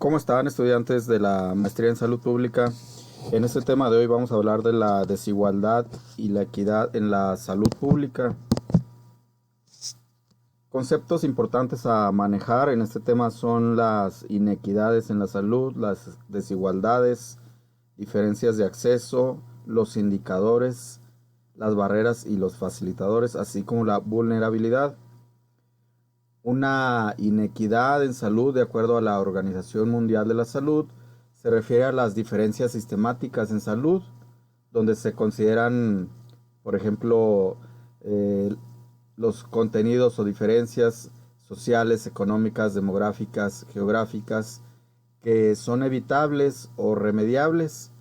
¿Cómo están, estudiantes de la maestría en salud pública? En este tema de hoy vamos a hablar de la desigualdad y la equidad en la salud pública. Conceptos importantes a manejar en este tema son las inequidades en la salud, las desigualdades, diferencias de acceso, los indicadores, las barreras y los facilitadores, así como la vulnerabilidad. Una inequidad en salud, de acuerdo a la Organización Mundial de la Salud, se refiere a las diferencias sistemáticas en salud, donde se consideran, por ejemplo, eh, los contenidos o diferencias sociales, económicas, demográficas, geográficas, que son evitables o remediables.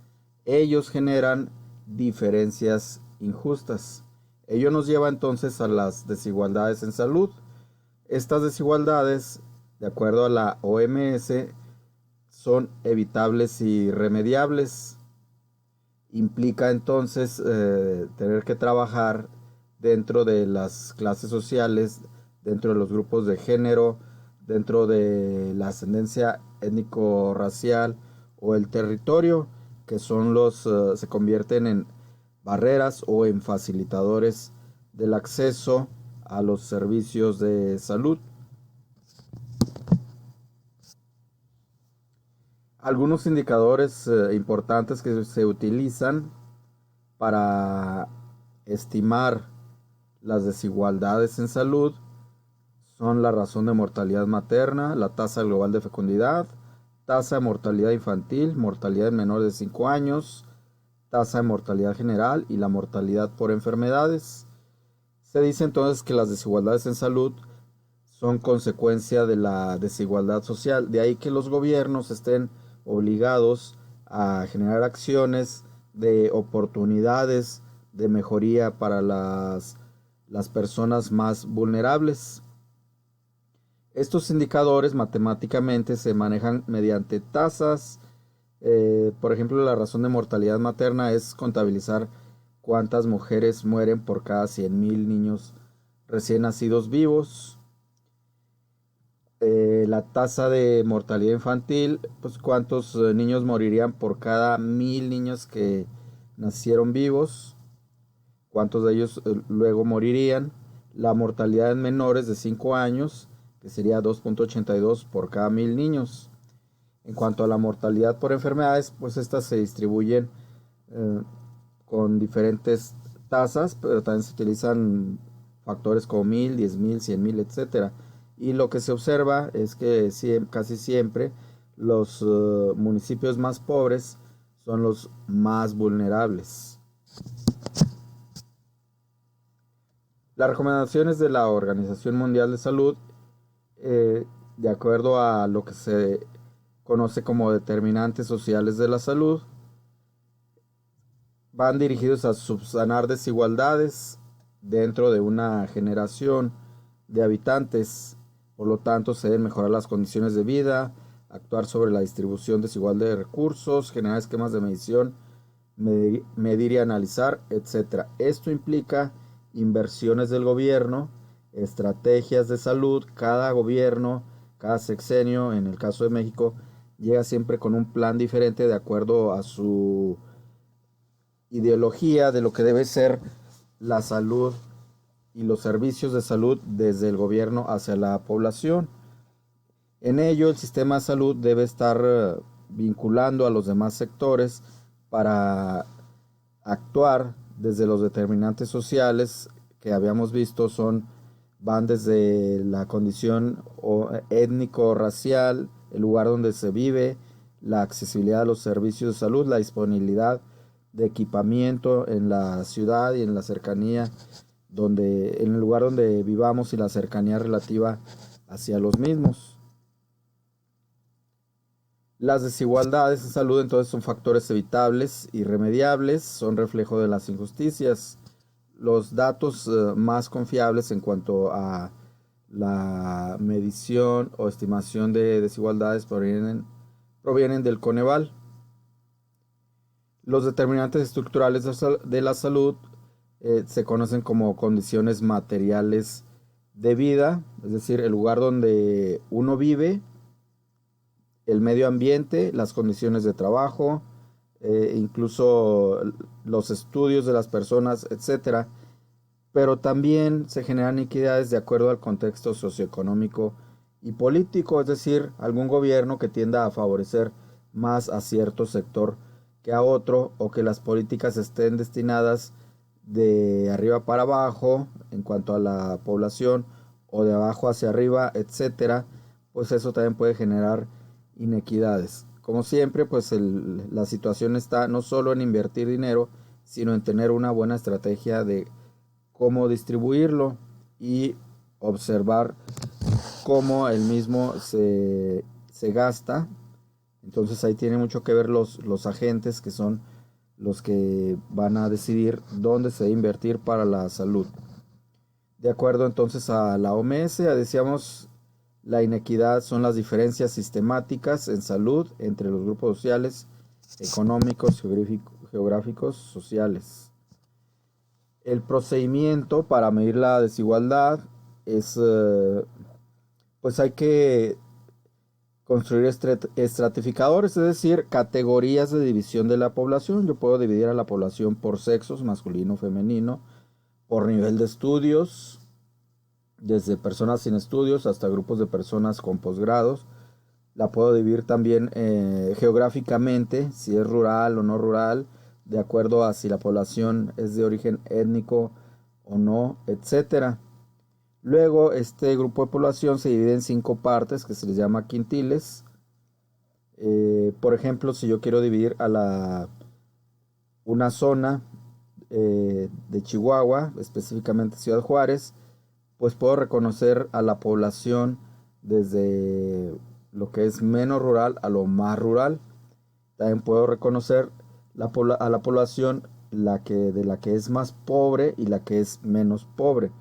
Ellos generan diferencias injustas. Ello nos lleva entonces a las desigualdades en salud. Estas desigualdades, de acuerdo a la OMS, son evitables y remediables. Implica entonces tener que trabajar dentro de las clases sociales, dentro de los grupos de género, dentro de la ascendencia étnico-racial o el territorio, que son se convierten en barreras o en facilitadores del acceso a los servicios de salud. Algunos indicadores importantes que se utilizan para estimar las desigualdades en salud son la razón de mortalidad materna, la tasa global de fecundidad, tasa de mortalidad infantil, mortalidad en menores de 5 años, tasa de mortalidad general y la mortalidad por enfermedades. Se dice entonces que las desigualdades en salud son consecuencia de la desigualdad social, de ahí que los gobiernos estén obligados a generar acciones de oportunidades de mejoría para las personas más vulnerables. Estos indicadores matemáticamente se manejan mediante tasas. Por ejemplo, la razón de mortalidad materna es contabilizar cuántas mujeres mueren por cada 100,000 niños recién nacidos vivos. La tasa de mortalidad infantil, pues cuántos niños morirían por cada 1,000 niños que nacieron vivos, cuántos de ellos luego morirían. La mortalidad en menores de 5 años, que sería 2,82 por cada 1,000 niños. En cuanto a la mortalidad por enfermedades, pues estas se distribuyen con diferentes tasas, pero también se utilizan factores como 1,000, 10,000, 100,000, etcétera. Y lo que se observa es que casi siempre los municipios más pobres son los más vulnerables. Las recomendaciones de la Organización Mundial de Salud, de acuerdo a lo que se conoce como determinantes sociales de la salud, van dirigidos a subsanar desigualdades dentro de una generación de habitantes. Por lo tanto, se deben mejorar las condiciones de vida, actuar sobre la distribución desigual de recursos, generar esquemas de medición, medir y analizar, etc. Esto implica inversiones del gobierno, estrategias de salud. Cada gobierno, cada sexenio, en el caso de México, llega siempre con un plan diferente de acuerdo a su ideología de lo que debe ser la salud y los servicios de salud desde el gobierno hacia la población. En ello, el sistema de salud debe estar vinculando a los demás sectores para actuar desde los determinantes sociales que habíamos visto van desde la condición étnico-racial, el lugar donde se vive, la accesibilidad a los servicios de salud, la disponibilidad de equipamiento en la ciudad y en la cercanía, en el lugar donde vivamos y la cercanía relativa hacia los mismos. Las desigualdades en salud entonces son factores evitables y remediables, son reflejo de las injusticias. Los datos más confiables en cuanto a la medición o estimación de desigualdades provienen del Coneval. Los determinantes estructurales de la salud se conocen como condiciones materiales de vida, es decir, el lugar donde uno vive, el medio ambiente, las condiciones de trabajo, incluso los estudios de las personas, etcétera. Pero también se generan inequidades de acuerdo al contexto socioeconómico y político, es decir, algún gobierno que tienda a favorecer más a cierto sector que a otro, o que las políticas estén destinadas de arriba para abajo en cuanto a la población, o de abajo hacia arriba, etcétera, pues eso también puede generar inequidades. Como siempre, pues la situación está no solo en invertir dinero, sino en tener una buena estrategia de cómo distribuirlo y observar cómo el mismo se gasta. Entonces ahí tiene mucho que ver los agentes, que son los que van a decidir dónde se debe invertir para la salud. De acuerdo entonces a la OMS, ya decíamos, la inequidad son las diferencias sistemáticas en salud entre los grupos sociales, económicos, geográficos, sociales. El procedimiento para medir la desigualdad es, pues hay que construir estratificadores, es decir, categorías de división de la población. Yo puedo dividir a la población por sexos, masculino, femenino, por nivel de estudios, desde personas sin estudios hasta grupos de personas con posgrados. La puedo dividir también geográficamente, si es rural o no rural, de acuerdo a si la población es de origen étnico o no, etcétera. Luego, este grupo de población se divide en 5 partes que se les llama quintiles. Por ejemplo, si yo quiero dividir a una zona de Chihuahua, específicamente Ciudad Juárez, pues puedo reconocer a la población desde lo que es menos rural a lo más rural. También puedo reconocer a la población de la que es más pobre y la que es menos pobre.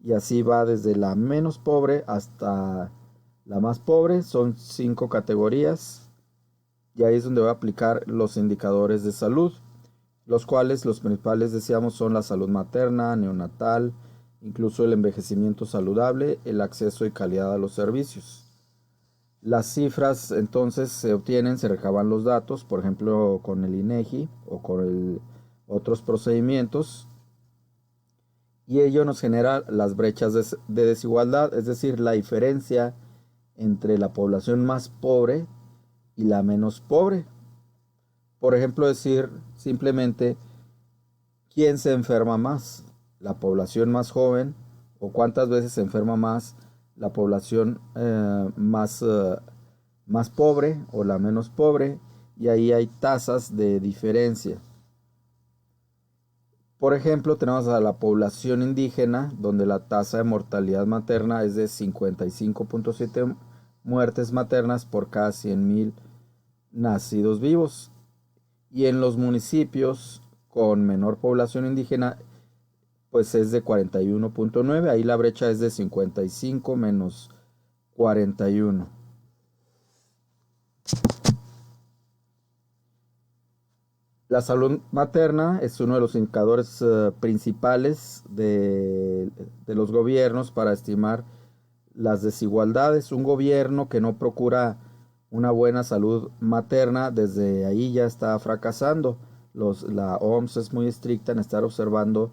Y así va desde la menos pobre hasta la más pobre. Son 5 categorías. Y ahí es donde voy a aplicar los indicadores de salud, los cuales los principales, decíamos, son la salud materna, neonatal, incluso el envejecimiento saludable, el acceso y calidad a los servicios. Las cifras entonces se obtienen, se recaban los datos, por ejemplo, con el INEGI o con otros procedimientos, y ello nos genera las brechas de desigualdad, es decir, la diferencia entre la población más pobre y la menos pobre. Por ejemplo, decir simplemente quién se enferma más, la población más joven, o cuántas veces se enferma más la población más pobre o la menos pobre, y ahí hay tasas de diferencia. Por ejemplo, tenemos a la población indígena, donde la tasa de mortalidad materna es de 55.7 muertes maternas por cada 100.000 nacidos vivos. Y en los municipios con menor población indígena, pues es de 41.9. Ahí la brecha es de 55 menos 41. La salud materna es uno de los indicadores principales de los gobiernos para estimar las desigualdades. Un gobierno que no procura una buena salud materna, desde ahí ya está fracasando. La OMS es muy estricta en estar observando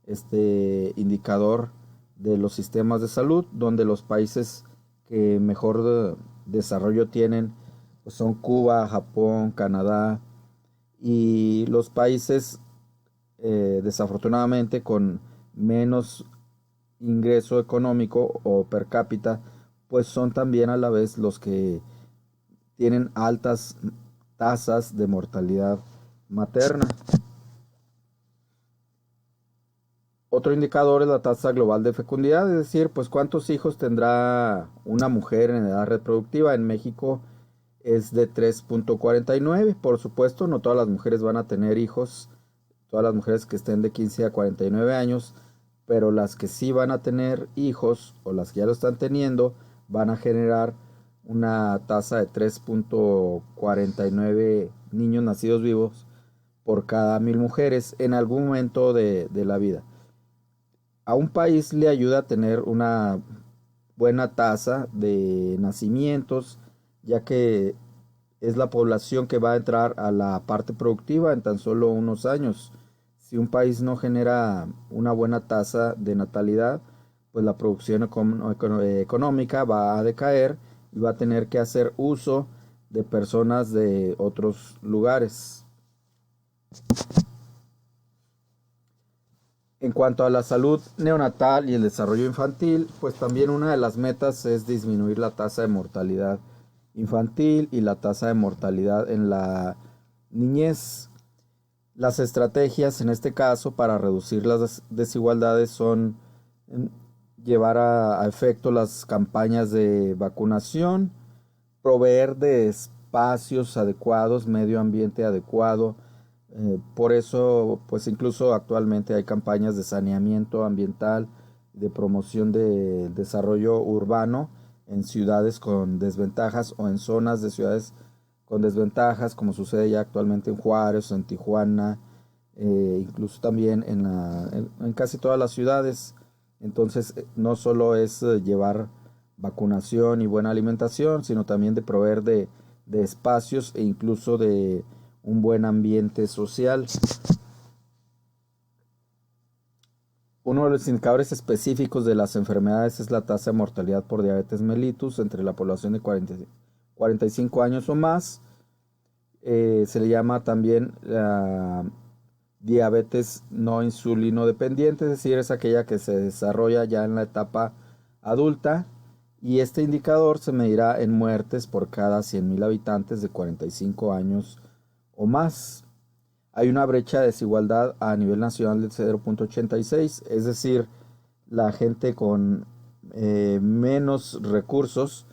este indicador de los sistemas de salud, donde los países que mejor desarrollo tienen pues son Cuba, Japón, Canadá, y los países desafortunadamente con menos ingreso económico o per cápita, pues son también a la vez los que tienen altas tasas de mortalidad materna. Otro indicador es la tasa global de fecundidad, es decir, pues cuántos hijos tendrá una mujer en edad reproductiva. En México es de 3.49. Por supuesto, no todas las mujeres van a tener hijos, todas las mujeres que estén de 15 a 49 años, pero las que sí van a tener hijos, o las que ya lo están teniendo, van a generar una tasa de 3.49 niños nacidos vivos por cada 1.000 mujeres en algún momento de la vida. A un país le ayuda a tener una buena tasa de nacimientos, ya que es la población que va a entrar a la parte productiva en tan solo unos años. Si un país no genera una buena tasa de natalidad, pues la producción económica va a decaer y va a tener que hacer uso de personas de otros lugares. En cuanto a la salud neonatal y el desarrollo infantil, pues también una de las metas es disminuir la tasa de mortalidad infantil y la tasa de mortalidad en la niñez. Las estrategias en este caso para reducir las desigualdades son llevar a efecto las campañas de vacunación, proveer de espacios adecuados, medio ambiente adecuado. Por eso, pues incluso actualmente hay campañas de saneamiento ambiental, de promoción del desarrollo urbano en ciudades con desventajas o en zonas de ciudades con desventajas, como sucede ya actualmente en Juárez o en Tijuana, incluso también en casi todas las ciudades. Entonces, no solo es llevar vacunación y buena alimentación, sino también de proveer de espacios e incluso de un buen ambiente social. Uno de los indicadores específicos de las enfermedades es la tasa de mortalidad por diabetes mellitus entre la población de 45 años o más. Se le llama también la diabetes no insulino dependiente, es decir, es aquella que se desarrolla ya en la etapa adulta, y este indicador se medirá en muertes por cada 100.000 habitantes de 45 años o más. Hay una brecha de desigualdad a nivel nacional del 0.86, es decir, la gente con menos recursos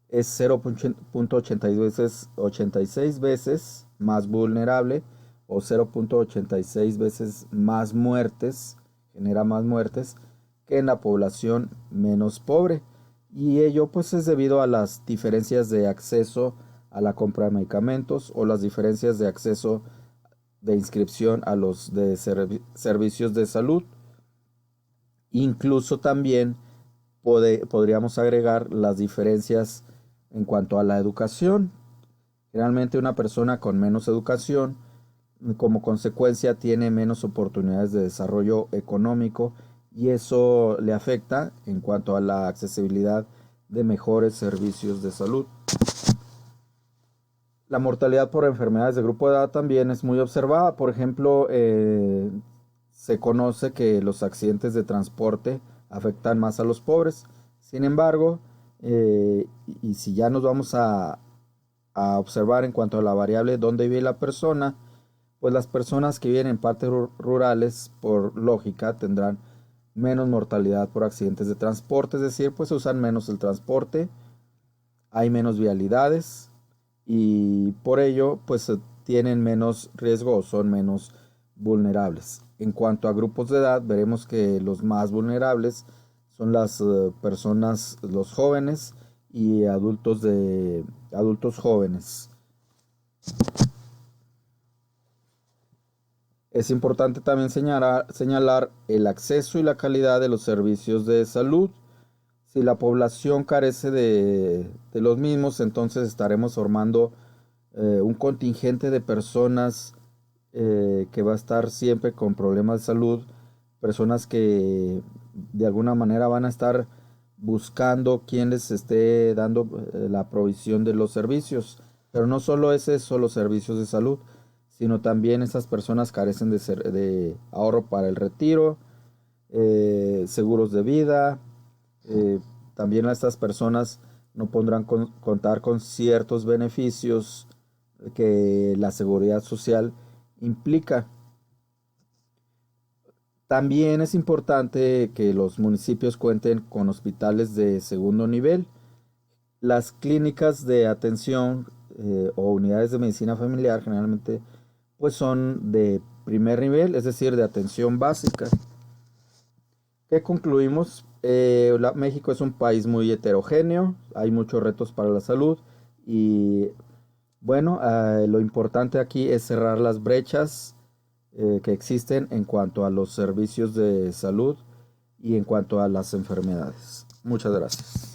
es 0.86 veces más vulnerable o 0.86 veces más muertes, genera más muertes que en la población menos pobre. Y ello pues es debido a las diferencias de acceso a la compra de medicamentos o las diferencias de acceso de inscripción a los de servicios de salud. Incluso también podríamos agregar las diferencias en cuanto a la educación. Generalmente una persona con menos educación, como consecuencia, tiene menos oportunidades de desarrollo económico y eso le afecta en cuanto a la accesibilidad de mejores servicios de salud. La mortalidad por enfermedades de grupo de edad también es muy observada. Por ejemplo, se conoce que los accidentes de transporte afectan más a los pobres. Sin embargo, y si ya nos vamos a observar en cuanto a la variable donde vive la persona, pues las personas que viven en partes rurales, por lógica, tendrán menos mortalidad por accidentes de transporte, es decir, pues usan menos el transporte, hay menos vialidades y por ello pues tienen menos riesgo o son menos vulnerables. En cuanto a grupos de edad, veremos que los más vulnerables son las personas, los jóvenes y adultos jóvenes. Es importante también señalar el acceso y la calidad de los servicios de salud. Si la población carece de los mismos, entonces estaremos formando un contingente de personas que va a estar siempre con problemas de salud, personas que de alguna manera van a estar buscando quién les esté dando la provisión de los servicios. Pero no solo es eso, los servicios de salud, sino también esas personas carecen de ahorro para el retiro, seguros de vida. También estas personas no podrán contar con ciertos beneficios que la seguridad social implica. También es importante que los municipios cuenten con hospitales de segundo nivel. Las clínicas de atención o unidades de medicina familiar generalmente pues son de primer nivel, es decir, de atención básica. ¿Qué concluimos? México es un país muy heterogéneo, hay muchos retos para la salud y bueno, lo importante aquí es cerrar las brechas que existen en cuanto a los servicios de salud y en cuanto a las enfermedades. Muchas gracias.